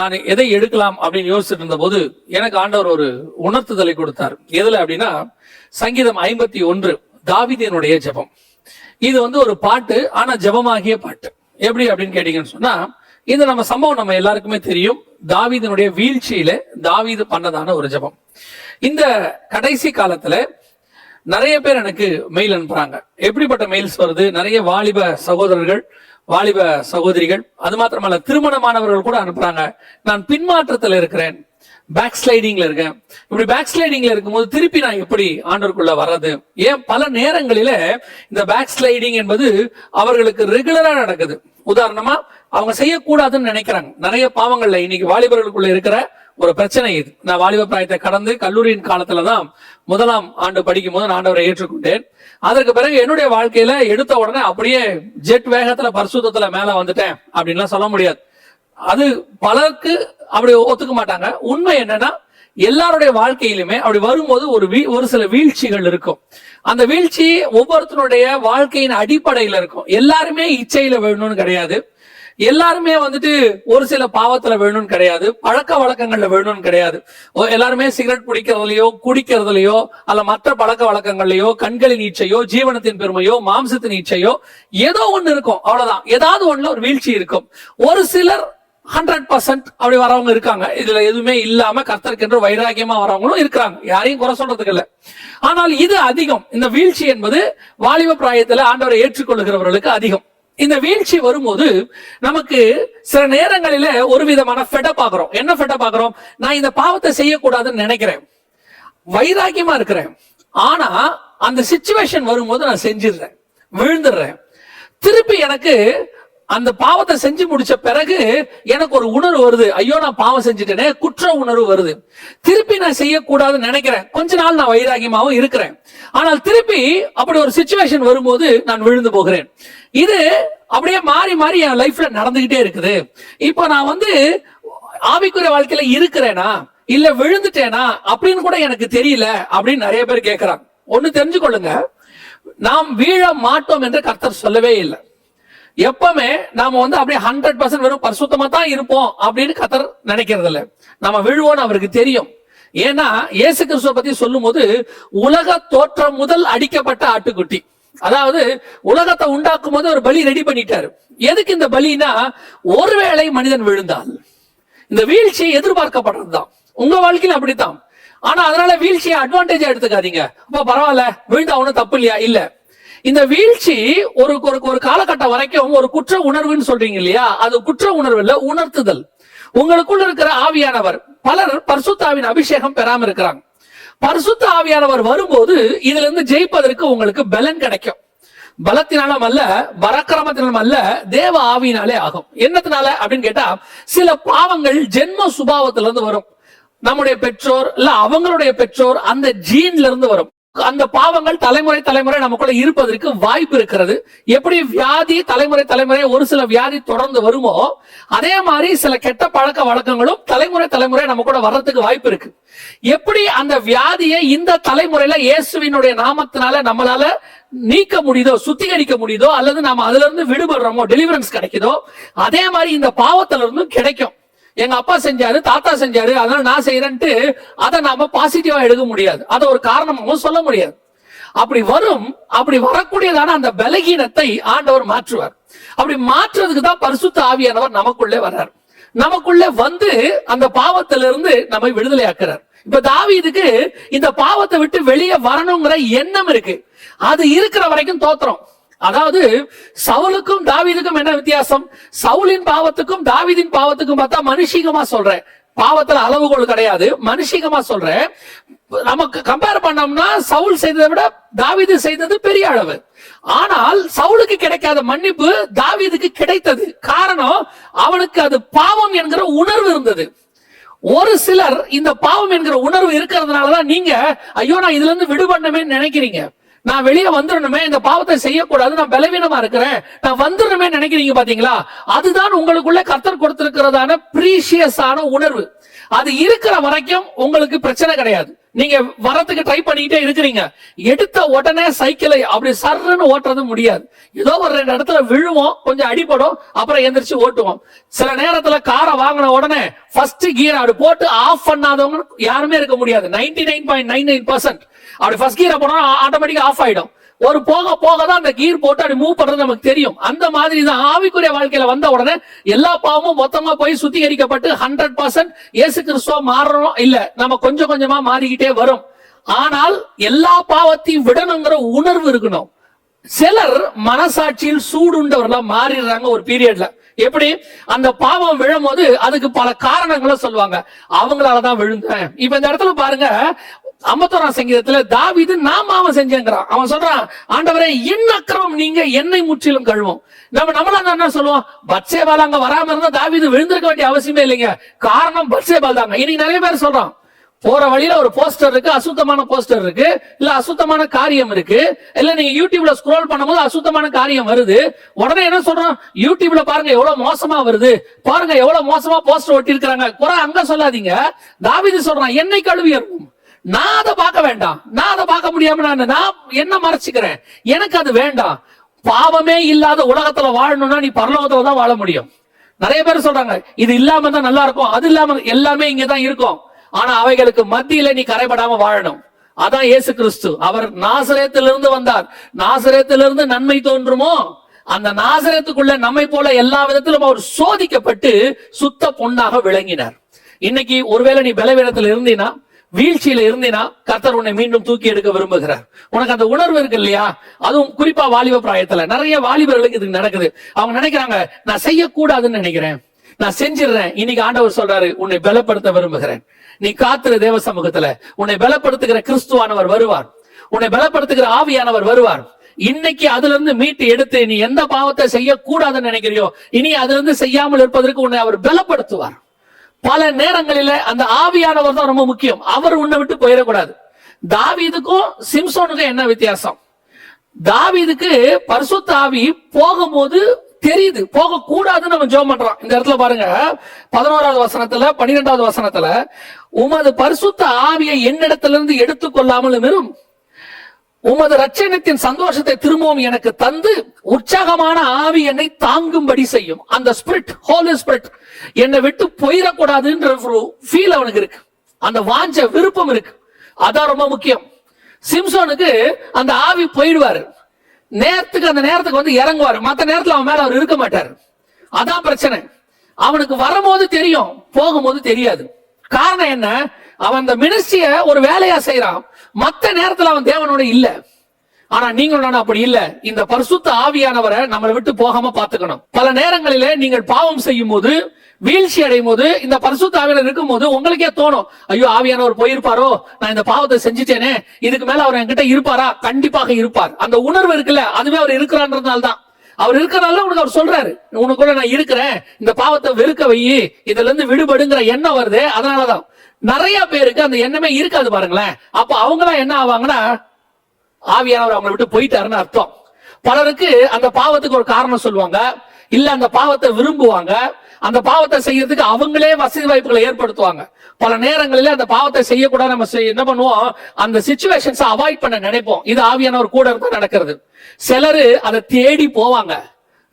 நான் எதை எடுக்கலாம் அப்படின்னு யோசிச்சுட்டு இருந்த போது எனக்கு ஆண்டவர் ஒரு உணர்த்துதலை கொடுத்தார். எதுல அப்படின்னா, சங்கீதம் 51 தாவீதினுடைய ஜெபம். இது ஒரு பாட்டு, ஆனா ஜெபமாகிய பாட்டு. எப்படி அப்படின்னு கேட்டீங்கன்னு சொன்னா, இந்த நம்ம சம்பவம் நம்ம எல்லாருக்குமே தெரியும். தாவீதினுடைய வீழ்ச்சியில தாவீது பண்ணதான ஒரு ஜெபம். இந்த கடைசி காலத்துல நிறைய பேர் எனக்கு மெயில் அனுப்புறாங்க. எப்படிப்பட்ட மெயில்ஸ் வருது? நிறைய வாலிப சகோதரர்கள், வாலிப சகோதரிகள், அது மாத்திரமல்ல திருமணமானவர்கள் கூட அனுப்புறாங்க. நான் பின்மாற்றத்துல இருக்கிறேன், பேக் ஸ்லைடிங்ல இருக்கேன். இப்படி பேக் ஸ்லைடிங்ல இருக்கும்போது திருப்பி நான் எப்படி ஆண்டவருக்குள்ள வர்றது? ஏன் பல நேரங்களில இந்த பேக் ஸ்லைடிங் என்பது அவர்களுக்கு ரெகுலரா நடக்குது. உதாரணமா, அவங்க செய்யக்கூடாதுன்னு நினைக்கிறாங்க. நிறைய பாவங்கள்ல இன்னைக்கு வாலிபர்களுக்குள்ள இருக்கிற ஒரு பிரச்சனை இது. நான் வாலிப பிராயத்தை கடந்து கல்லூரியின் காலத்துலதான் 1ஆம் ஆண்டு படிக்கும் போது நான் ஆண்டவரை ஏற்றுக்கொண்டேன். அதற்கு பிறகு என்னுடைய வாழ்க்கையில எடுத்த உடனே அப்படியே ஜெட் வேகத்துல பரிசுத்தத்துல மேல வந்துட்டேன் அப்படின்லாம் சொல்ல முடியாது. அது பலருக்கு அப்படி ஒத்துக்க மாட்டாங்க. உண்மை என்னன்னா, எல்லாருடைய வாழ்க்கையிலுமே அப்படி வரும்போது ஒரு சில வீழ்ச்சிகள் இருக்கும். அந்த வீழ்ச்சி ஒவ்வொருத்தருடைய வாழ்க்கையின் அடிப்படையில இருக்கும். எல்லாருமே இச்சையில வேணும்னு கிடையாது, எல்லாருமே ஒரு சில பாவத்துல வேணும்னு கிடையாது, பழக்க வழக்கங்கள்ல வேணும்னு கிடையாது. எல்லாருமே சிகரெட் பிடிக்கிறதுலயோ குடிக்கிறதுலயோ அல்ல மற்ற பழக்க வழக்கங்கள்லயோ கண்களின் இச்சையோ ஜீவனத்தின் பெருமையோ மாம்சத்தின் இச்சையோ ஏதோ ஒண்ணு இருக்கும். அவ்வளவுதான். ஏதாவது ஒண்ணுல ஒரு வீழ்ச்சி இருக்கும். ஒரு சிலர் 100% அப்படி வரவங்க இருக்காங்க. இதுல எதுவுமே இல்லாம கர்த்தருக்கென்று வைராக்கியமா வரவங்களும் இருக்கிறாங்க. யாரையும் குறை சொல்றதுக்கு இல்ல. ஆனால் இது அதிகம். இந்த வீழ்ச்சி என்பது வாலிப பிராயத்துல ஆண்டவரை ஏற்றுக்கொள்ளுகிறவர்களுக்கு அதிகம். இந்த வீழ்ச்சி வரும்போது நமக்கு சில நேரங்களில ஒரு விதமான ஃபெடப் ஆகிறோம். என்ன ஃபெடப் ஆகிறோம்? நான் இந்த பாவத்தை செய்யக்கூடாதுன்னு நினைக்கிறேன், வைராக்கியமா இருக்கிறேன், ஆனா அந்த சிச்சுவேஷன் வரும்போது நான் செஞ்சிடுறேன், விழுந்துடுறேன். திருப்பி எனக்கு அந்த பாவத்தை செஞ்சு முடிச்ச பிறகு எனக்கு ஒரு உணர்வு வருது, ஐயோ நான் பாவம் செஞ்சுட்டேனே, குற்ற உணர்வு வருது. திருப்பி நான் செய்யக்கூடாதுன்னு நினைக்கிறேன். கொஞ்ச நாள் நான் வைராகியமாவும் இருக்கிறேன், ஆனால் திருப்பி அப்படி ஒரு சிச்சுவேஷன் வரும்போது நான் விழுந்து போகிறேன். இது அப்படியே மாறி மாறி என் லைஃப்ல நடந்துகிட்டே இருக்குது. இப்போ நான் ஆவிக்குரிய வாழ்க்கையில இருக்கிறேனா இல்ல விழுந்துட்டேனா அப்படின்னு கூட எனக்கு தெரியல அப்படின்னு நிறைய பேர் கேட்கிறாங்க. ஒண்ணு தெரிஞ்சுக்கொள்ளுங்க, நாம் வீழ மாட்டோம் என்று கர்த்தர் சொல்லவே இல்லை. எப்பவுமே நாம அப்படியே 100% வெறும் பரிசுத்தமா தான் இருப்போம் அப்படின்னு கர்த்தர் நினைக்கிறது இல்ல. நம்ம விழுவோன்னு அவருக்கு தெரியும். ஏன்னா இயேசு கிறிஸ்துவை பத்தி சொல்லும் போது உலக தோற்றம் முதல் அடிக்கப்பட்ட ஆட்டுக்குட்டி, அதாவது உலகத்தை உண்டாக்கும் போது ஒரு பலி ரெடி பண்ணிட்டாரு. எதுக்கு இந்த பலினா, ஒருவேளை மனிதன் விழுந்தால் இந்த வீழ்ச்சி எதிர்பார்க்கப்படுறதுதான். உங்க வாழ்க்கையில அப்படித்தான். ஆனா அதனால வீழ்ச்சியை அட்வான்டேஜா எடுத்துக்காதீங்க. அப்ப பரவாயில்ல, விழுந்தா ஒன்னும் தப்பு இல்லையா? இல்ல. இந்த வீழ்ச்சி ஒரு காலகட்டம் வரைக்கும் ஒரு குற்ற உணர்வுன்னு சொல்றீங்க இல்லையா, அது குற்ற உணர்வு இல்ல, உணர்த்துதல். உங்களுக்குள்ள இருக்கிற ஆவியானவர், பலர் பரிசுத்தாவின் அபிஷேகம் பெறாம இருக்கிறாங்க. பரிசுத்த ஆவியானவர் வரும்போது இதுல இருந்து ஜெயிப்பதற்கு உங்களுக்கு பலன் கிடைக்கும். பலத்தினாலும் அல்ல, பராக்கிரமத்தினாலும் அல்ல, தேவ ஆவியினாலே ஆகும். என்னத்தினால அப்படின்னு கேட்டா, சில பாவங்கள் ஜென்ம சுபாவத்துல இருந்து வரும். நம்முடைய பெற்றோர் இல்ல அவங்களுடைய பெற்றோர் அந்த ஜீன்ல இருந்து வரும். அந்த பாவங்கள் தலைமுறை தலைமுறை நமக்குள்ள இருப்பதற்கு வாய்ப்பு இருக்கிறது. எப்படி வியாதி தலைமுறை தலைமுறை ஒரு சில வியாதி தொடர்ந்து வருமோ, அதே மாதிரி சில கெட்ட பழக்க வழக்கங்களும் தலைமுறை தலைமுறை நம்ம கூட வர்றதுக்கு வாய்ப்பு இருக்கு. எப்படி அந்த வியாதியை இந்த தலைமுறையில இயேசுவினுடைய நாமத்தினால நம்மளால நீக்க முடியுதோ, சுத்திகரிக்க முடியுதோ, அல்லது நாம அதுல இருந்து விடுபடுறோமோ, டெலிவரன்ஸ் கிடைக்குதோ, அதே மாதிரி இந்த பாவத்துல இருந்தும் கிடைக்கும். எங்க அப்பா செஞ்சாரு, தாத்தா செஞ்சாரு, அதனால நான் செய்யறேன்ட்டு அதை நாம பாசிட்டிவா எடுக்க முடியாது. அதை ஒரு காரணமும் சொல்ல முடியாது. அப்படி வரும். அப்படி வரக்கூடியதான அந்த பலகீனத்தை ஆண்டவர் மாற்றுவார். அப்படி மாற்றுறதுக்கு தான் பரிசுத்த ஆவியானவர் நமக்குள்ளே வர்றார். நமக்குள்ளே அந்த பாவத்திலிருந்து நம்மை விடுதலை ஆக்குறார். இப்ப தாவீதுக்கு இந்த பாவத்தை விட்டு வெளியே வரணுங்கிற எண்ணம் இருக்கு. அது இருக்கிற வரைக்கும் தோத்துறோம். அதாவது சவுலுக்கும் தாவீதுக்கும் என்ன வித்தியாசம்? சவுலின் பாவத்துக்கும் தாவீதின் பாவத்துக்கும் பார்த்தா மனுஷிகமா சொல்றேன், பாவத்துல அளவுகோல் கிடையாது, மனுஷிகமா சொல்றேன். நமக்கு கம்பேர் பண்ணோம்னா சவுல் செய்ததை விட தாவீது செய்தது பெரிய அளவு. ஆனால் சவுலுக்கு கிடைக்காத மன்னிப்பு தாவீதுக்கு கிடைத்தது. காரணம், அவனுக்கு அது பாவம் என்கிற உணர்வு இருந்தது. ஒரு சிலர் இந்த பாவம் என்கிற உணர்வு இருக்கிறதுனாலதான் நீங்க ஐயோ நான் இதுல இருந்து விடுபடணுமே நினைக்கிறீங்க. நான் வெளியே வந்துடணுமே, இந்த பாவத்தை செய்யக்கூடாது, நான் பலவீனமா இருக்கிறேன், நான் வந்துடணுமே நினைக்கிறீங்க. பாத்தீங்களா? அதுதான் உங்களுக்குள்ள கர்த்தர் கொடுத்திருக்கிறதான பிரீஷியஸான உணர்வு. அது இருக்கிற வரைக்கும் உங்களுக்கு பிரச்சனை கிடையாது. நீங்க வரத்துக்கு ட்ரை பண்ணிக்கிட்டே இருக்கிறீங்க, எடுத்த உடனே சைக்கிளை அப்படி சர்ன்னு ஓட்டுறது முடியாது. ஏதோ ஒரு 2 இடத்துல விழுவோம், கொஞ்சம் அடிபடும், அப்புறம் எந்திரிச்சு ஓட்டுவோம். சில நேரத்துல காரை வாங்கின உடனே ஃபர்ஸ்ட் கியர் அப்படி போட்டு ஆஃப் பண்ணாதவங்க யாருமே இருக்க முடியாது. 99.99% அப்படி ஃபர்ஸ்ட் கியரை போனா ஆட்டோமேட்டிக்கா ஆஃப் ஆயிடும். ஒரு போக போக தான் அந்த கீர் போட்டு அப்படி மூவ் பண்றது நமக்கு தெரியும். அந்த மாதிரி தான் ஆவிக்குரிய வாழ்க்கையில வந்த உடனே எல்லா பாவமும் மொத்தமா போய் சுத்திகரிக்கப்பட்டு 100% இயேசு கிறிஸ்துவ மாறணும் இல்ல, நம்ம கொஞ்சம் கொஞ்சமா மாறிக்கிட்டே வரும். ஆனால் எல்லா பாவத்தையும் விடணுங்கிற உணர்வு இருக்கணும். சிலர் மனசாட்சியில் சூடுண்டவர்களா மாறிடுறாங்க ஒரு பீரியட்ல. எப்படி? அந்த பாவம் விழும்போது அதுக்கு பல காரணங்களை சொல்லுவாங்க. அவங்களாலதான் விழுந்தேன். இப்ப இந்த இடத்துல பாருங்க, 51ஆம் சங்கீதத்துல தாவீது நான் பாவம் செஞ்சேங்கிறான். அவன் சொல்றான், ஆண்டவரே என் அக்கிரமம் நீங்க என்னை முற்றிலும் கழுவும். நம்மளா என்ன சொல்லுவோம், பத்சேபால் அங்க வராம இருந்தா தாவீது விழுந்திருக்க வேண்டிய அவசியமே இல்லைங்க. காரணம் பத்சேபால் தாங்க. இன்னைக்கு நிறைய பேர் சொல்றான், போற வழியில ஒரு போஸ்டர் இருக்கு, அசுத்தமான போஸ்டர் இருக்கு, இல்ல அசுத்தமான காரியம் இருக்கு, இல்ல நீங்க யூடியூப்ல ஸ்க்ரோல் பண்ணும்போது அசுத்தமான காரியம் வருது, உடனே என்ன சொல்றோம், யூடியூப்ல பாருங்க எவ்வளவு மோசமா வருது, பாருங்க எவ்வளவு மோசமா போஸ்டர் ஒட்டி இருக்காங்க. குறை அங்க சொல்லாதீங்க. தாவீது சொல்றான், என்னை கழுவி இருக்கும், நான் அதை பார்க்க வேண்டாம், நான் அதை பார்க்க முடியாம நான் என்ன மறைச்சுக்கிறேன், எனக்கு அது வேண்டாம். பாவமே இல்லாத உலகத்துல வாழணும்னா நீ பரலோகத்துல தான் வாழ முடியும். நிறைய பேர் சொல்றாங்க இது இல்லாம தான் நல்லா இருக்கும், அது இல்லாம எல்லாமே இங்கதான் இருக்கும். ஆனா அவைகளுக்கு மத்தியில நீ கரைபடாம வாழணும். அதான் இயேசு கிறிஸ்து. அவர் நாசரேத்திலிருந்து வந்தார். நாசரேத்திலிருந்து நன்மை தோன்றுமோ? அந்த நாசரேத்துக்குள்ள நம்மை போல எல்லா விதத்திலும் அவர் சோதிக்கப்பட்டு சுத்த பொன்னாக விளங்கினார். இன்னைக்கு ஒருவேளை நீ பலவீனத்துல இருந்தீனா, வீழ்ச்சியில இருந்தீனா, கர்த்தர் உன்னை மீண்டும் தூக்கி எடுக்க விரும்புகிறார். உனக்கு அந்த உணர்வு இருக்கு இல்லையா? அதுவும் குறிப்பா வாலிப பிராயத்துல நிறைய வாலிபர்களுக்கு இது நடக்குது. அவங்க நினைக்கிறாங்க, நான் செய்யக்கூடாதுன்னு நினைக்கிறேன், நான் செஞ்சிடறேன். இன்னைக்கு ஆண்டவர் சொல்றாரு, உன்னை பலப்படுத்த விரும்புகிறேன். நீ காத்துரு தேவ சமூகத்துல. உன்னை பலப்படுத்துகிற கிறிஸ்துவானவர் வருவார், உன்னை பலப்படுத்துகிற ஆவியானவர் வருவார். இன்னைக்கு அதுல இருந்து மீட்டு எடுத்து நீ எந்த பாவத்தை செய்யக்கூடாதுன்னு நினைக்கிறியோ, இனி அதுல இருந்து செய்யாமல் இருப்பதற்கு உன்னை அவர் பலப்படுத்துவார். பல நேரங்களில அந்த ஆவியானவர் தான் ரொம்ப முக்கியம். அவர் உன்னை விட்டு போயிடக்கூடாது. தாவீதுக்கும் சிம்சோனுக்கும் என்ன வித்தியாசம்? தாவீதுக்கு பரிசுத்த ஆவி போகும்போது தெரியுது, போக கூடாதுன்னு அவன் ஜெபம் பண்றான். இந்த இடத்துல பாருங்க, 11வது வசனத்துல 12வது வசனத்துல, உமது பரிசுத்த ஆவியை என்னிடத்திலிருந்து எடுத்துக்கொள்ளாமலும் இரும், உமது ரட்சணத்தின் சந்தோஷத்தை திரும்பவும் எனக்கு தந்து உற்சாகமான ஆவி என்னை தாங்கும்படி செய்யும். அந்த ஸ்பிரிட், ஹோலி ஸ்பிரிட் என்னை விட்டு போயிடக்கூடாதுன்ற ஃபீல் அவனுக்கு இருக்கு, அந்த வாஞ்ச விருப்பம் இருக்கு. அதான் ரொம்ப முக்கியம். சிம்சோனுக்கு அந்த ஆவி போயிடுவாரு, நேரத்துக்கு அந்த நேரத்துக்கு வந்து இறங்குவாரு, மற்ற நேரத்துல அவன் மேல அவர் இருக்க மாட்டாரு. அதான் பிரச்சனை. அவனுக்கு வரும்போது தெரியும், போகும்போது தெரியாது. காரணம் என்ன? அவன் அந்த மினிஸ்ட்ரிய ஒரு வேலையா செய்யறான், மற்ற நேரத்துல அவன் தேவனோட இல்ல. ஆனா நீங்களும் அப்படி இல்ல. இந்த பரிசுத்த ஆவியானவரை நம்மளை விட்டு போகாம பாத்துக்கணும். பல நேரங்களிலே நீங்கள் பாவம் செய்யும் போது, வீழ்ச்சி அடையும் போது, இந்த பரிசுத்த ஆவியானவர் இருக்கும் போது உங்களுக்கே தோணும், ஐயோ ஆவியானவர் போயிருப்பாரோ, நான் இந்த பாவத்தை செஞ்சுட்டேனே, இதுக்கு மேல அவர் என்கிட்ட இருப்பாரா? கண்டிப்பாக இருப்பார். அந்த உணர்வு இருக்குல்ல, அதுவே அவர் இருக்கிறான்றதுனால தான். அவர் இருக்கிறனால உனக்கு அவர் சொல்றாரு, உனக்குள்ள நான் இருக்கிறேன், இந்த பாவத்தை வெறுக்க வை, இதுல இருந்து விடுபடுங்கிற எண்ணம் வருது. அதனாலதான் நிறைய பேருக்கு அந்த எண்ணமே இருக்காது பாருங்களேன். அப்ப அவங்களாம் என்ன ஆவாங்கன்னா, ஆவியானவர் அவங்களை விட்டு போயிட்டாருன்னு அர்த்தம். பலருக்கு அந்த பாவத்துக்கு ஒரு காரணம் சொல்லுவாங்க, இல்ல அந்த பாவத்தை விரும்புவாங்க, அந்த பாவத்தை செய்யறதுக்கு அவங்களே வசதி வாய்ப்புகளை ஏற்படுத்துவாங்க. பல நேரங்களில் அந்த பாவத்தை செய்யக்கூடாது, நம்ம என்ன பண்ணுவோம், அந்த சிச்சுவேஷன்ஸை அவாய்ட் பண்ண நினைப்போம். இது ஆவியானவர் கூட இருந்தா நடக்கிறது. சிலரு அதை தேடி போவாங்க,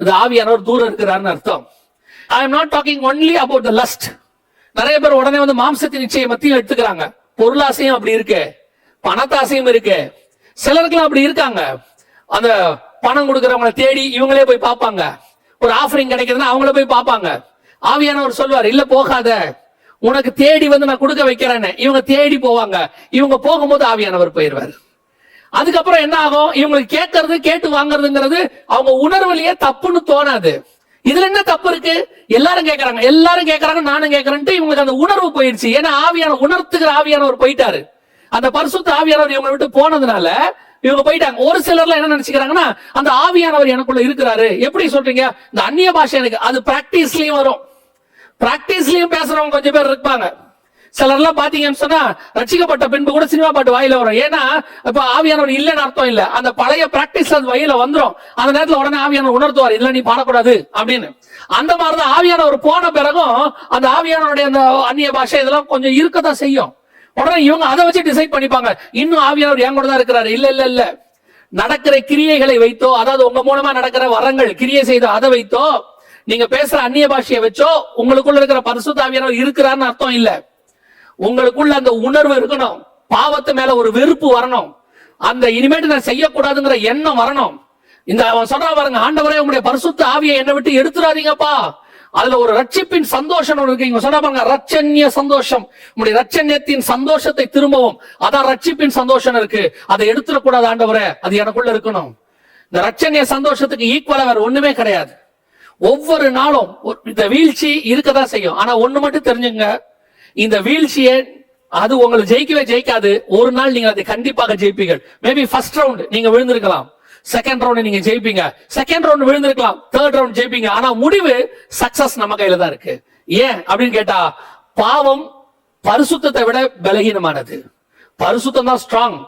இது ஆவியானவர் தூரம் இருக்கிறாருன்னு அர்த்தம். I am not talking only about the lust. நிறைய பேர் உடனே வந்து மாம்சத்தின் நிச்சய மத்தியில் எடுத்துக்கிறாங்க. பொருளாசையும் அப்படி இருக்கு, பணத்தாசையும் இருக்கு. சிலருக்குலாம் அப்படி இருக்காங்க, அந்த பணம் கொடுக்கறவங்களை தேடி இவங்களே போய் பார்ப்பாங்க. ஒரு ஆஃபரிங் கிடைக்குதுன்னா அவங்கள போய் பார்ப்பாங்க. ஆவியானவர் சொல்வார், இல்ல போகாத, உனக்கு தேடி வந்து நான் கொடுக்க வைக்கிறேன்னு. இவங்க தேடி போவாங்க. இவங்க போகும்போது ஆவியானவர் போயிடுவார். அதுக்கப்புறம் என்ன ஆகும், இவங்களுக்கு கேட்கறது, கேட்டு வாங்குறதுங்கிறது அவங்க உணர்வுலயே தப்புன்னு தோணாது. இதுல என்ன தப்பு இருக்கு? எல்லாரும் கேட்கறாங்க, நானும் கேட்கறேன்ட்டு இவங்களுக்கு அந்த உணர்வு போயிடுச்சு. ஏன்னா ஆவியானவர், உணர்த்துகிற ஆவியானவர் போயிட்டாரு. அந்த பரிசுத்த ஆவியானவர் இவங்களை விட்டு போனதுனால இவங்க போயிட்டாங்க. ஒரு சிலர்ல என்ன நினைச்சுக்கிறாங்கன்னா, அந்த ஆவியானவர் எனக்குள்ள இருக்கிறாரு. எப்படி சொல்றீங்க? இந்த அந்நிய பாஷை எனக்கு அது பிராக்டிஸ்லயும் வரும். பிராக்டிஸ்லயும் பேசுறவங்க கொஞ்சம் பேர் இருப்பாங்க. சிலர்லாம் பாத்தீங்கன்னு சொன்னா, ரட்சிக்கப்பட்ட பின்பு கூட சினிமா பாட்டு வாயில வரும். ஏன்னா இப்ப ஆவியானவர் இல்லைன்னு அர்த்தம் இல்ல, அந்த பழைய பிராக்டிஸ் அது வயில வந்துடும். அந்த நேரத்துல உடனே ஆவியானவர் உணர்த்துவார், இல்ல நீ பாடக்கூடாது அப்படின்னு. அந்த மாதிரிதான் ஆவியானவர் போன பிறகும் அந்த ஆவியானவருடைய அந்த அந்நிய பாஷை இதெல்லாம் கொஞ்சம் இருக்கதான் செய்யும். உடனே இவங்க அதை வச்சு டிசைட் பண்ணிப்பாங்க, இன்னும் ஆவியானவர் என் கூட தான் இருக்கிறாரு. இல்ல இல்ல இல்ல, நடக்கிற கிரியைகளை வைத்தோ, அதாவது உங்க மூலமா நடக்கிற வரங்கள் கிரியை செய்தோ அதை வைத்தோ, நீங்க பேசுற அந்நிய பாஷையை வச்சோ உங்களுக்குள்ள இருக்கிற பரிசுத்த ஆவியானவர் இருக்கிறான்னு அர்த்தம் இல்ல. உங்களுக்குள்ள அந்த உணர்வு இருக்கணும், பாவத்து மேல ஒரு வெறுப்பு வரணும், அந்த இனிமேட்டு நான் செய்யக்கூடாதுங்கிற எண்ணம் வரணும். இந்த சொல்றா பாருங்க, ஆண்டவரே உங்களுடைய பரிசுத்த ஆவியை என்னை விட்டு எடுத்துறாதீங்கப்பா. அதுல ஒரு ரட்சிப்பின் சந்தோஷம் இருக்கு. இங்க சொல்றா பாருங்க, ரட்சண்ய சந்தோஷம், உங்களுடைய ரட்சண்யத்தின் சந்தோஷத்தை திரும்பவும், அதான் ரட்சிப்பின் சந்தோஷம் இருக்கு. அதை எடுத்துடக்கூடாது ஆண்டவரே, அது எனக்குள்ள இருக்கணும். இந்த ரட்சண்ய சந்தோஷத்துக்கு ஈக்குவலா வேற ஒண்ணுமே கிடையாது. ஒவ்வொரு நாளும் இந்த வீழ்ச்சி இருக்கதான் செய்யும். ஆனா ஒண்ணு மட்டும் தெரிஞ்சுங்க, இந்த வீழ்ச்சியை அது உங்களை ஜெயிக்கவே ஜெயிக்காது. ஒரு நாள் நீங்க அதை கண்டிப்பாக ஜெயிப்பீர்கள். மேபி ஃபர்ஸ்ட் ரவுண்ட் நீங்க விழுந்திருக்கலாம், செகண்ட் ரவுண்ட் நீங்க ஜெயிப்பீங்க, செகண்ட் ரவுண்ட் விழுந்திருக்கலாம், தேர்ட் ரவுண்ட் ஜெயிப்பீங்க. ஆனா முடிவு சக்சஸ் நம்ம கையில தான் இருக்கு. ஏன் அப்படின்னு கேட்டா, பாவம் பரிசுத்தத்தை விட பலகீனமானது, பரிசுத்தம் தான் ஸ்ட்ராங்.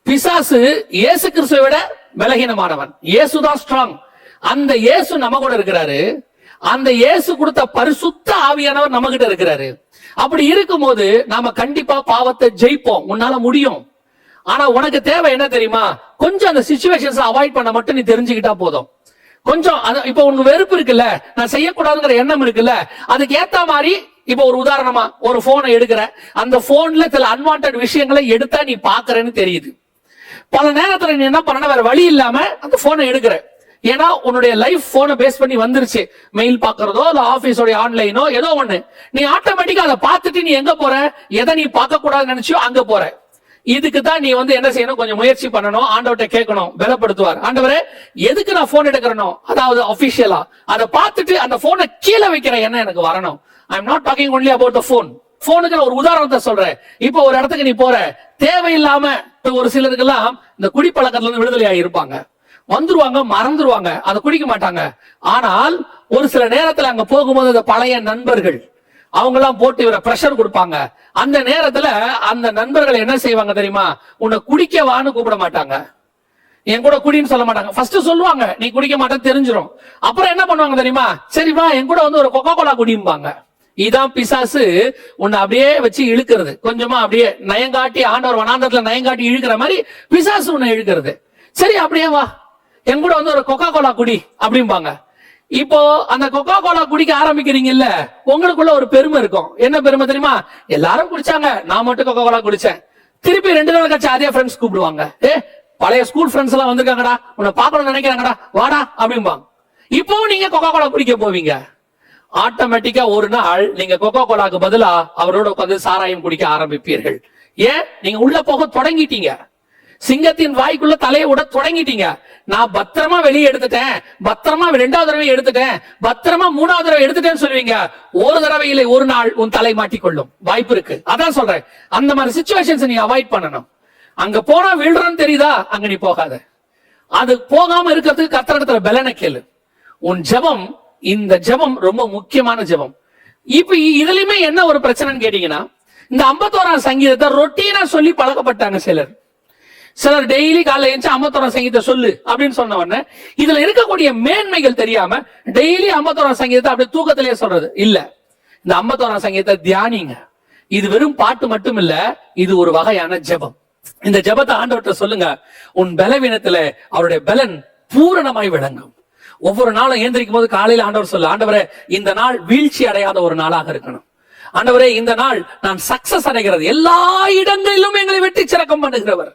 பிசாசு இயேசு கிறிஸ்துவை விட பலகீனமானவன், இயேசு தான் ஸ்ட்ராங். அந்த இயேசு நம்ம கூட இருக்கிறாரு, அந்த இயேசு கொடுத்த பரிசுத்த ஆவியானவர் நம்ம கிட்ட இருக்கிறாரு. அப்படி இருக்கும்போது நாம கண்டிப்பா பாவத்தை ஜெயிப்போம், உன்னால முடியும். ஆனா உனக்கு தேவை என்ன தெரியுமா, கொஞ்சம் அந்த சிச்சுவேஷன்ஸ் அவாய்ட் பண்ண மட்டும் நீ தெரிஞ்சுக்கிட்டா போதும். கொஞ்சம் இப்ப உனக்கு வெறுப்பு இருக்குல்ல, நான் செய்யக்கூடாதுங்கிற எண்ணம் இருக்குல்ல, அதுக்கு ஏத்த மாதிரி இப்ப ஒரு உதாரணமா ஒரு போனை எடுக்கிற, அந்த போன்ல சில அன்வான்ட் விஷயங்களை எடுத்தா நீ பாக்குறேன்னு தெரியுது. பல நேரத்துல நீ என்ன பண்ண, வேற வழி இல்லாம அந்த போனை எடுக்கிற. ஏன்னா உன்னுடைய லைஃப் போனை பேஸ் பண்ணி வந்துருச்சு, மெயில் பாக்குறதோ இல்ல ஆபீஸோட ஆன்லைனோ ஏதோ ஒண்ணு, நீ ஆட்டோமேட்டிக்கா அதை பார்த்துட்டு நீ எங்க போற, எதை நீ பார்க்க கூடாதுன்னு நினைச்சியோ அங்க போற. இதுக்கு தான் நீ என்ன செய்யணும், கொஞ்சம் முயற்சி பண்ணணும், ஆண்டவர்கிட்ட கேட்கணும், பலப்படுத்துவார். ஆண்டவரே எதுக்கு நான் போன் எடுக்கிறனும், அதாவது அபிஷியலா அதை பார்த்துட்டு அந்த போனை கீழே வைக்கிற எண்ணம் எனக்கு வரணும். I am not talking only about the phone. போனுக்கு ஒரு உதாரணத்தை சொல்றேன். இப்போ ஒரு இடத்துக்கு நீ போற, தேவையில்லாம ஒரு சிலருக்கெல்லாம் இந்த குடிப்பழக்கத்துல இருந்து விடுதலை ஆகியிருப்பாங்க, வந்துருவாங்க, மறந்துருவாங்க, அதை குடிக்க மாட்டாங்க. ஆனால் ஒரு சில நேரத்துல அங்க போகும்போது அந்த பழைய நண்பர்கள் அவங்க எல்லாம் போட்டு இவரை பிரஷர் கொடுப்பாங்க. அந்த நேரத்துல அந்த நண்பர்கள் என்ன செய்வாங்க தெரியுமா, உன்னை குடிக்கவான்னு கூப்பிட மாட்டாங்க, என் கூட குடின்னு சொல்ல மாட்டாங்க. ஃபர்ஸ்ட் சொல்லுவாங்க நீ குடிக்க மாட்டேன்னு தெரிஞ்சிடும். அப்புறம் என்ன பண்ணுவாங்க தெரியுமா, சரிவா என் கூட ஒரு கொக்கோ கோலா குடிம்பாங்க. இதான் பிசாசு உன்னை அப்படியே வச்சு இழுக்கிறது, கொஞ்சமா அப்படியே நயங்காட்டி, ஆண்டவர் வனாந்தரத்துல நயங்காட்டி இழுக்கிற மாதிரி பிசாசு உன்னை இழுக்கிறது. சரி அப்படியே வா என் கூட ஒரு கொக்கோ கோலா குடி அப்படிம்பாங்க. இப்போ அந்த கொக்கோ கோலா குடிக்க ஆரம்பிக்கிறீங்கல்ல, உங்களுக்குள்ள ஒரு பெருமை இருக்கும். என்ன பெருமை தெரியுமா, எல்லாரும் குடிச்சாங்க, நான் மட்டும் கொக்கோ கோலா குடிச்சேன். திருப்பி 2 நாள் கழிச்சு அதே ஃப்ரெண்ட்ஸ் கூப்பிடுவாங்க, பழைய ஸ்கூல் ஃப்ரெண்ட்ஸ் எல்லாம் வந்திருக்காங்கடா, உன்னை பார்க்கணும்னு நினைக்கிறாங்கடா, வாடா அப்படிம்பாங்க. இப்பவும் நீங்க கொக்கோ கோலா குடிக்க போவீங்க. ஆட்டோமேட்டிக்கா ஒரு நாள் நீங்க கொக்கோ கோலாக்கு பதிலா அவரோட உட்காந்து சாராயம் குடிக்க ஆரம்பிப்பீர்கள். ஏன், நீங்க உள்ள போக தொடங்கிட்டீங்க, சிங்கத்தின் வாய்க்குள்ள தலையை விட தொடங்கிட்டீங்க. நான் பத்திரமா வெளியே எடுத்துட்டேன், பத்திரமா 2வது தடவை எடுத்துட்டேன், பத்திரமா 3வது தடவை எடுத்துட்டேன்னு சொல்லுவீங்க. ஒரு தடவையில ஒரு நாள் உன் தலை மாட்டிக்கொள்ளும் வாய்ப்பு இருக்கு. அதான் சொல்றேன், அந்த மாதிரி சிச்சுவேஷன்ஸ் நீ அவாய்ட் பண்ணணும். அங்க போனா விழுறன்னு தெரியுதா, அங்க நீ போகாத. அது போகாம இருக்கிறதுக்கு கர்த்தரிடத்துல பலனை கேளு. உன் ஜெபம், இந்த ஜெபம் ரொம்ப முக்கியமான ஜெபம். இப்ப இதுலயுமே என்ன ஒரு பிரச்சனைன்னு கேட்டீங்கன்னா, இந்த 51ஆம் சங்கீதத்தை ரொட்டீனா சொல்லி பழக்கப்பட்டாங்க சிலர் டெய்லி காலைல எழுந்து 51ஆம் சங்கீதத்தை சொல்லு அப்படின்னு சொன்ன உடனே இதுல இருக்கக்கூடிய மேன்மைகள் தெரியாம டெய்லி 51ஆம் சங்கீதத்தை அப்படியே தூக்கத்திலேயே சொல்றது இல்ல. இந்த 51ஆம் சங்கீதத்தை தியானிங்க. இது வெறும் பாட்டு மட்டும் இல்ல, இது ஒரு வகையான ஜெபம். இந்த ஜெபத்தை ஆண்டவர்கிட்ட சொல்லுங்க. உன் பலவீனத்துல அவருடைய பலன் பூரணமாய் விளங்கும். ஒவ்வொரு நாளும் ஏந்திரிக்கும் போது காலையில ஆண்டவர் சொல்ல, ஆண்டவரே இந்த நாள் வீழ்ச்சி அடையாத ஒரு நாளாக இருக்கணும். ஆண்டவரே இந்த நாள் நான் சக்சஸ் அடைகிறது, எல்லா இடங்களிலும் எங்களை வெற்றி சிறக்கம் பண்ணுகிறவர்.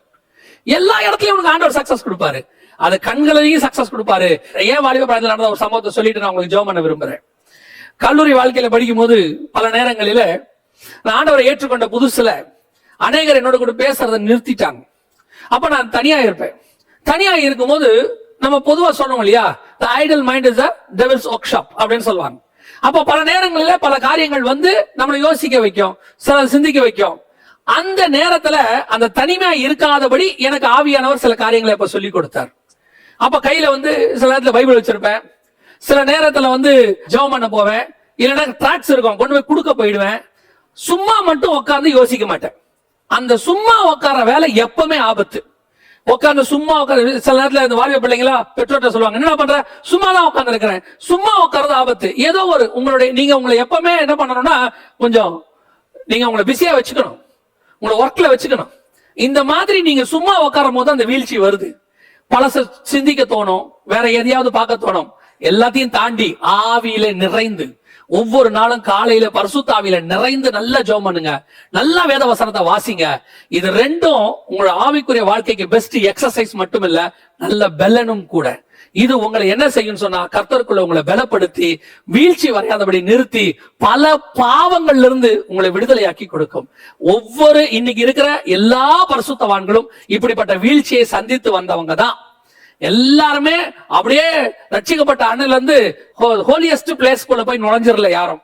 எல்லா இடத்துலயும் உனக்கு ஆண்டவர் சக்சஸ் கொடுப்பாரு. அது கண்களையும் சக்சஸ் கொடுப்பாரு. ஏன் வாலிப பிராயத்தில் நடந்த ஒரு சம்பவத்தை சொல்லிட்டு நான் உங்களுக்கு ஜெபம் பண்ண விரும்புறேன். கல்லூரி வாழ்க்கையில படிக்கும் போது பல நேரங்களில நான் ஆண்டவரை ஏற்றுக்கொண்ட புதுசுல அநேகர் என்னோட கூட பேசுறதை நிறுத்திட்டாங்க. அப்ப நான் தனியா இருப்பேன். தனியா இருக்கும் போது நம்ம பொதுவா சொல்றோம் இல்லையா, the idle mind is the devil's workshop அப்படின்னு சொல்லுவாங்க. அப்ப பல நேரங்களில பல காரியங்கள் நம்மளை யோசிக்க வைக்கும், சில சிந்திக்க வைக்கும். அந்த நேரத்துல அந்த தனிமையா இருக்காதபடி எனக்கு ஆவியானவர் சில காரியங்களை இப்ப சொல்லி கொடுத்தார். அப்ப கையில சில நேரத்துல பைபிள் வச்சிருப்பேன், சில நேரத்துல ஜெபம் பண்ண போவேன், இல்லைன்னா ட்ராக்ஸ் இருக்கும் கொண்டு போய் கொடுக்க போயிடுவேன். சும்மா மட்டும் உட்கார்ந்து யோசிக்க மாட்டேன். அந்த சும்மா உட்கார வேலை எப்பவுமே ஆபத்து. உட்காந்து சும்மா உட்காந்து சில நேரத்துல இந்த வாலிப பிள்ளைங்களா பெற்றோர்கிட்ட சொல்லுவாங்க, என்ன பண்ற, சும்மா தான் உட்கார்ந்து இருக்கிறேன். சும்மா உட்கார்றது ஆபத்து. ஏதோ நீங்க உங்களை எப்பவுமே என்ன பண்ணணும்னா, கொஞ்சம் நீங்க உங்களை பிஸியா வச்சுக்கணும். உங்களை ஒர்க்ல வச்சுக்கணும். இந்த மாதிரி நீங்க சும்மா உட்காரும் போது அந்த வீழ்ச்சி வருது. பழச சிந்திக்க தோணும், வேற எதையாவது பார்க்க தோணும். எல்லாத்தையும் தாண்டி ஆவியில நிறைந்து ஒவ்வொரு நாளும் காலையில பரிசுத்த ஆவியில நிறைந்து நல்லா ஜெபம் பண்ணுங்க, நல்லா வேத வசனத்தை வாசிங்க. இது ரெண்டும் உங்களோட ஆவிக்குரிய வாழ்க்கைக்கு பெஸ்ட் எக்ஸசைஸ் மட்டும் இல்ல, நல்ல பெலனும் கூட. இது உங்களை என்ன செய்யும் சொன்னா, கர்த்தருக்குள்ள உங்களை பலப்படுத்தி வீழ்ச்சி வரையாதபடி நிறுத்தி பல பாவங்கள்ல இருந்து உங்களை விடுதலையாக்கி கொடுக்கும். ஒவ்வொரு இன்னைக்கு இருக்கிற எல்லா பரிசுத்தவான்களும் இப்படிப்பட்ட வீழ்ச்சியை சந்தித்து வந்தவங்க தான். எல்லாருமே அப்படியே ரட்சிக்கப்பட்ட அண்ணில இருந்து ஹோலியஸ்ட் பிளேஸ்க்குள்ள போய் நுழைஞ்சிடல யாரும்.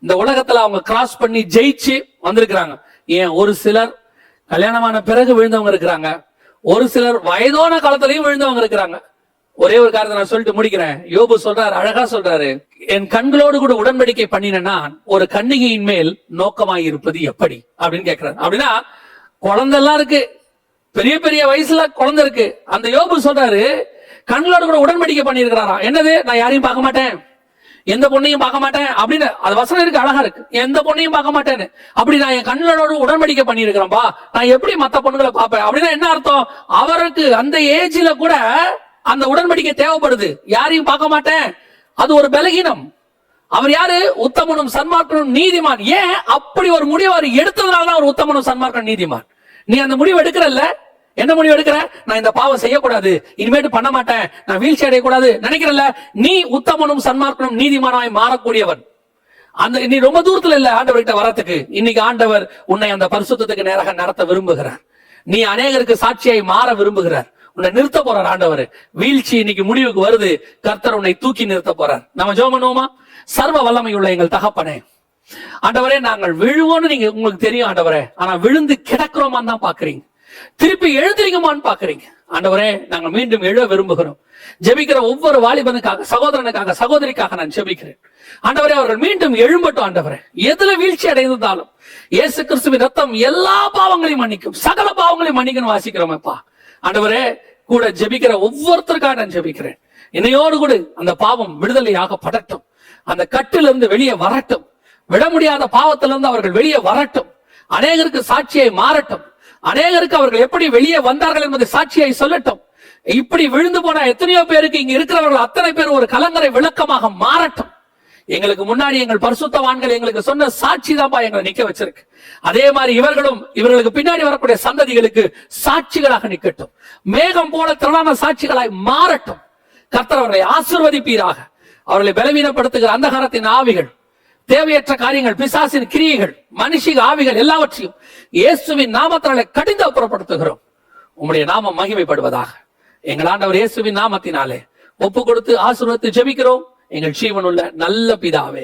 இந்த உலகத்துல அவங்க கிராஸ் பண்ணி ஜெயிச்சு வந்திருக்கிறாங்க. ஏன் ஒரு சிலர் கல்யாணமான பிறகு விழுந்தவங்க இருக்கிறாங்க, ஒரு சிலர் வயதான காலத்திலையும் விழுந்தவங்க இருக்கிறாங்க. ஒரே ஒரு காரணத்தை நான் சொல்லிட்டு முடிக்கிறேன். யோபு சொல்றாரு, அழகா சொல்றாரு, என் கண்களோடு கூட உடன்படிக்கை பண்ணினா ஒரு கன்னிகையின் மேல் நோக்கமாய் இருப்பது எப்படி அப்படின்னு கேட்கிறாரு. அப்படின்னா குழந்தை எல்லாம் இருக்கு, பெரிய பெரிய வயசுல குழந்தை இருக்கு. அந்த யோபு சொல்றாரு, கண்களோடு கூட உடன்படிக்கை பண்ணி இருக்கிறாராம். என்னது? நான் யாரையும் பார்க்க மாட்டேன், எந்த பொண்ணையும் பார்க்க மாட்டேன் அப்படின்னு. அது வசனம் இருக்கு, அழகா இருக்கு, எந்த பொண்ணையும் பார்க்க மாட்டேன்னு. அப்படி நான் என் கண்களோடு உடன்படிக்கை பண்ணி இருக்கிறேன்பா, நான் எப்படி மத்த பொண்ணுகளை பார்ப்பேன் அப்படின்னா என்ன அர்த்தம்? அவருக்கு அந்த ஏஜ்ல கூட அந்த உடன்படிக்கை தேவைப்படுது. யாரையும் பார்க்க மாட்டேன், அது ஒரு பலகீனம். அவர் யாரு? உத்தமனும் சன்மார்க்கனும் நீதிமான். ஏன் அப்படி ஒரு முடிவு அவர் எடுத்ததுனால அவர் உத்தமனும் சன்மார்க்கனும் நீதிமான். நீ அந்த முடிவு எடுக்கிறல்ல, என்ன முடிவு எடுக்கிற? நான் இந்த பாவம் செய்யக்கூடாது, இனிமேட்டு பண்ண மாட்டேன், நான் வீழ்ச்சி அடையக்கூடாது நினைக்கிறல்ல, நீ உத்தமனும் சன்மார்க்கனும் நீதிமானாய் மாறக்கூடியவன். அந்த நீ ரொம்ப தூரத்துல இல்ல ஆண்டவர்கிட்ட வரத்துக்கு. இன்னைக்கு ஆண்டவர் உன்னை அந்த பரிசுத்தத்துக்கு நேராக நடத்த விரும்புகிறார். நீ அநேகருக்கு சாட்சியாய் மாற விரும்புகிறார். உன்னை நிறுத்த போறார் ஆண்டவர். வீழ்ச்சி இன்னைக்கு முடிவுக்கு வருது, கர்த்தர் உன்னை தூக்கி நிறுத்த போறார். நம்ம ஜெபம் பண்ணுவோமா? சர்வ வல்லமையுள்ள எங்கள் தகப்பனே, ஆண்டவரே, நாங்கள் விழுவோன்னு நீங்க உங்களுக்கு தெரியும் ஆண்டவரே, ஆனா விழுந்து கிடக்கிறோமான்னு தான் பாக்குறீங்க, திருப்பி எழுதுறீங்கமான்னு பாக்குறீங்க. ஆண்டவரே, நாங்கள் மீண்டும் எழ விரும்புகிறோம். ஜெபிக்கிற ஒவ்வொரு வாலிபனுக்காக, சகோதரனுக்காக, சகோதரிக்காக நான் ஜெபிக்கிறேன். ஆண்டவரே, அவர்கள் மீண்டும் எழும்பட்டும் ஆண்டவரே. எதுல வீழ்ச்சி அடைந்தாலும் இயேசு கிறிஸ்துவின் ரத்தம் எல்லா பாவங்களையும் மன்னிக்கும், சகல பாவங்களையும் மன்னிக்கணும் வாசிக்கிறோமப்பா. ஆண்டவரே, கூட ஜெபிக்கிற ஒவ்வொருத்தருக்காக நான் ஜெபிக்கிறேன். என்னையோடு கூட அந்த பாவம் விடுதலையாக படட்டும், அந்த கட்டிலிருந்து வெளியே வரட்டும், விட முடியாத பாவத்திலிருந்து அவர்கள் வெளியே வரட்டும், அநேகருக்கு சாட்சியை மாறட்டும், அநேகருக்கு அவர்கள் எப்படி வெளியே வந்தார்கள் என்பதை சாட்சியை சொல்லட்டும். இப்படி விழுந்து போன எத்தனையோ பேருக்கு இங்க இருக்கிறவர்கள் அத்தனை பேர் ஒரு கலங்கரை விளக்கமாக மாறட்டும். எங்களுக்கு முன்னாடி எங்கள் பரிசுத்தவான்கள் எங்களுக்கு சொன்ன சாட்சி தான்ப்பா எங்களை நிக்க வச்சிருக்கு. அதே மாதிரி இவர்களும் இவர்களுக்கு பின்னாடி வரக்கூடிய சந்ததிகளுக்கு சாட்சிகளாக நிக்கட்டும், மேகம் போல திரளான சாட்சிகளாய் மாறட்டும். கர்த்தர் அவர்களை ஆசீர்வதிப்பீராக. அவர்களை பலவீனப்படுத்துகிற அந்தகாரத்தின் ஆவிகள், தேவையற்ற காரியங்கள், பிசாசின் கிரியைகள், மனுஷிக ஆவிகள் எல்லாவற்றையும் இயேசுவின் நாமத்தினாலே கடிந்து அப்புறப்படுத்துகிறோம். உம்முடைய நாமம் மகிமைப்படுவதாக. எங்கள் ஆண்டவர் இயேசுவின் நாமத்தினாலே ஒப்பு கொடுத்து ஆசீர்வதித்து ஜெபிக்கிறோம் எங்கள் ஜீவனுள்ள நல்ல பிதாவே.